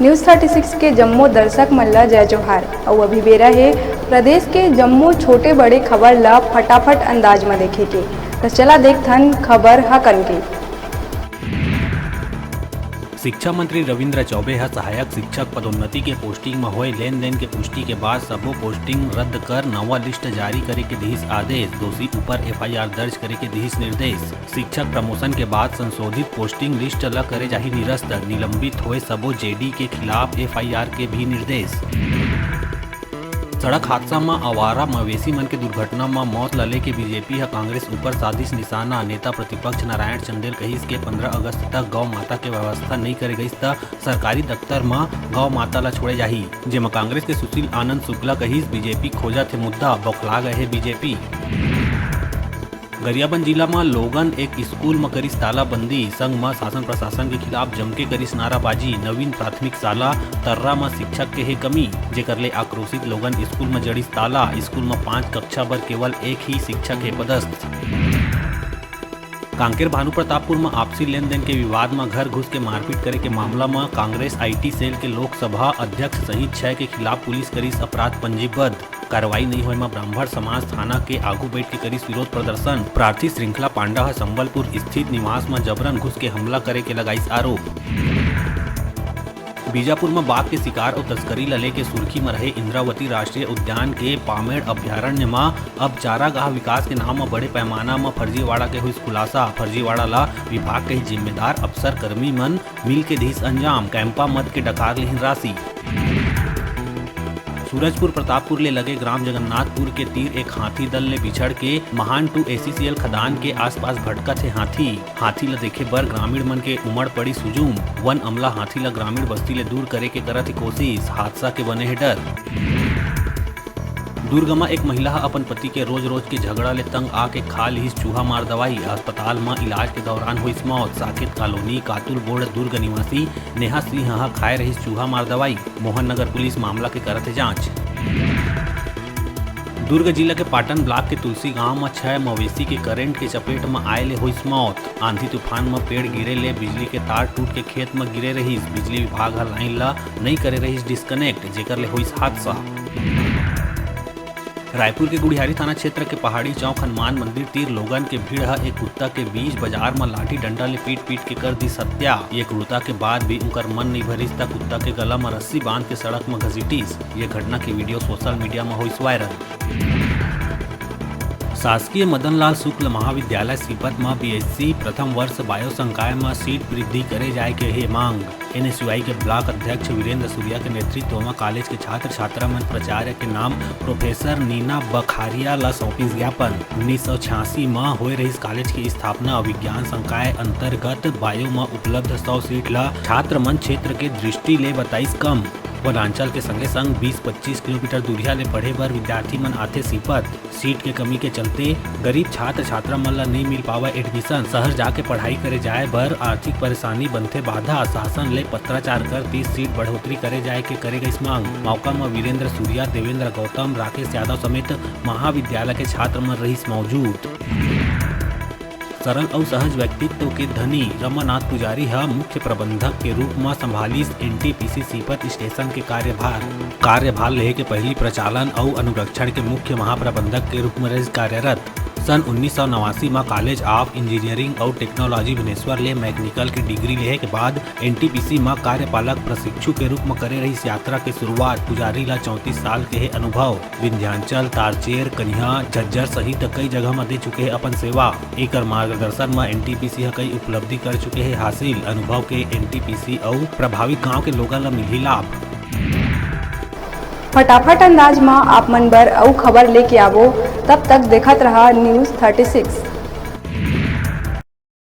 News 36 के जम्मू दर्शक मन ला जय जोहार। और अभी बेरा है प्रदेश के जम्मू छोटे बड़े खबर ला फटाफट अंदाज में देखे के। तो चला देखथन खबर हकन के। शिक्षा मंत्री रविंद्र चौबे है सहायक शिक्षक पदोन्नति के पोस्टिंग में हुए लेन देन के पुष्टि के बाद सबो पोस्टिंग रद्द कर नवा लिस्ट जारी करे के दिहिस आदेश। दोषी ऊपर FIR दर्ज करे के दिहिस निर्देश। शिक्षक प्रमोशन के बाद संशोधित पोस्टिंग लिस्ट ल करे जाही निरस्त। निलंबित हुए सबो JD के खिलाफ FIR के भी निर्देश। सड़क हादसा में आवारा मवेशी मन के दुर्घटना में मौत लले के बीजेपी है कांग्रेस ऊपर साजिश निशाना। नेता प्रतिपक्ष नारायण चंदेल कहिस के 15 अगस्त तक गौ माता के व्यवस्था नहीं करे गई त सरकारी दफ्तर में गौ माता ला छोड़े जाही। जेमा कांग्रेस के सुशील आनंद शुक्ला कहिस बीजेपी खोजा थे मुद्दा बौखला गए है बीजेपी। गरियाबंद जिला में लोगन एक स्कूल में करिस तालाबंदी। संघ में शासन प्रशासन के खिलाफ जमके करिस नाराबाजी। नवीन प्राथमिक शाला तर्रा में शिक्षक के है कमी, जेकर ले आक्रोशित लोगन स्कूल में जड़िस ताला। स्कूल में 5 कक्षा पर केवल एक ही शिक्षक है पदस्थ। कांकेर भानु प्रतापपुर में आपसी लेन देन के विवाद में घर घुस के मारपीट करे के मामला में कांग्रेस IT सेल के लोकसभा अध्यक्ष सहित 6 के खिलाफ पुलिस करिस अपराध पंजीबद्ध। कार्रवाई नहीं हुए में ब्राह्मण समाज थाना के आगू बैठ के करिस विरोध प्रदर्शन। प्रार्थी श्रृंखला पांडा है संबलपुर स्थित निवास में जबरन घुस के हमला करे के लगाइस आरोप। बीजापुर में बाघ के शिकार और तस्करी लले के सुर्खी में रहे इंद्रावती राष्ट्रीय उद्यान के पामेड़ अभ्यारण्य में अब चारागाह विकास के नाम में बड़े पैमाना में फर्जीवाड़ा के हुई खुलासा। फर्जीवाड़ा ला विभाग के जिम्मेदार अफसर कर्मी मन मिल के दिस अंजाम। कैंपा मद के डकार लेहिन राशि। सूरजपुर प्रतापपुर ले लगे ग्राम जगन्नाथपुर के तीर एक हाथी दल ले बिछड़ के महान 2 ACCL खदान के आसपास भटकत है हाथी ला देखे बर ग्रामीण मन के उमड़ पड़ी सुजूम। वन अमला हाथी ला ग्रामीण बस्ती ले दूर करे के करत कोशिश। हादसा के बने है डर। दुर्ग में एक महिला अपन पति के रोज के झगड़ा ले तंग आके खा लिहिस चूहा मार दवाई। अस्पताल में इलाज के दौरान हुई मौत। साकेत कॉलोनी कातुल बोर्ड दुर्ग निवासी नेहा सिंह खाए रही चूहा मार दवाई। मोहन नगर पुलिस मामला के करत है जांच। दुर्ग जिला के पाटन ब्लॉक के तुलसी गांव में 6 मवेशी के करंट के चपेट में आए ले हुई मौत। आंधी तूफान में पेड़ गिरे ले बिजली के तार टूट के खेत में गिरे रही। बिजली विभाग लाइन ला नहीं करे रही डिस्कनेक्ट, जेकर ले हुई हादसा। रायपुर के गुड़ियारी थाना क्षेत्र के पहाड़ी चौक हनुमान मंदिर तीर लोगन के भीड़ है एक कुत्ता के बीच बाजार में लाठी डंडा ले पीट के कर दी हत्या। ये क्रूरता के बाद भी उनकर मन नहीं भरिस तक कुत्ता के गला में रस्सी बांध के सड़क में घसीटिस। ये घटना की वीडियो सोशल मीडिया में हुई वायरल। शासकीय मदन लाल शुक्ल महाविद्यालय सीपत में BSc प्रथम वर्ष बायो संकाय में सीट वृद्धि करे जाए के है मांग। NSUI के ब्लॉक अध्यक्ष वीरेंद्र सूर्या के नेतृत्व में कॉलेज के छात्र छात्रा में प्राचार्य के नाम प्रोफेसर नीना बखारिया ला सौंपी ज्ञापन। 1986 में हो रही कॉलेज की स्थापना। विज्ञान संकाय अंतर्गत बायो में उपलब्ध 100 सीट ला छात्र मन क्षेत्र के दृष्टि ले बताइस कम। वनांचल के संगे संग 20-25 किलोमीटर दूरिया ले पढ़े बर विद्यार्थी मन आथे सीपत। सीट के कमी के चलते गरीब छात्र छात्रा मन ला नहीं मिल पावा एडमिशन। शहर जाके पढ़ाई करे जाए बर आर्थिक परेशानी बनथे बाधा। शासन ले पत्राचार कर 30 सीट बढ़ोतरी करे जाए के करे गई मांग। मौका में वीरेंद्र सूर्या, देवेंद्र गौतम, राकेश यादव समेत महाविद्यालय के छात्र मन रहीस मौजूद। सरल और सहज व्यक्तित्व के धनी रमानाथ पुजारी है मुख्य प्रबंधक के रूप में संभालिस NTPC सीपत स्टेशन के कार्यभार ले के पहली प्रचालन और अनुरक्षण के मुख्य महाप्रबंधक के रूप में रही कार्यरत। सन 1989 में कॉलेज ऑफ इंजीनियरिंग और टेक्नोलॉजी भुवनेश्वर ले मैकेनिकल की डिग्री ले के बाद NTPC में कार्यपालक प्रशिक्षु के रूप में करे रही यात्रा के शुरुआत। पुजारी ला 34 साल के है अनुभव। विंध्याचल, तारचेर, कन्हा, झज्जर सहित कई जगह में दे चुके हैं अपन सेवा। एक मार्गदर्शन में NTPC कई उपलब्धि कर चुके हैं हासिल। अनुभव के NTPC और प्रभावित गाँव के लोगों ला मिली लाभ। फटाफट अंदाज में आप मन बर अउ खबर लेके आवो। तब तक देखत रहा न्यूज़ 36।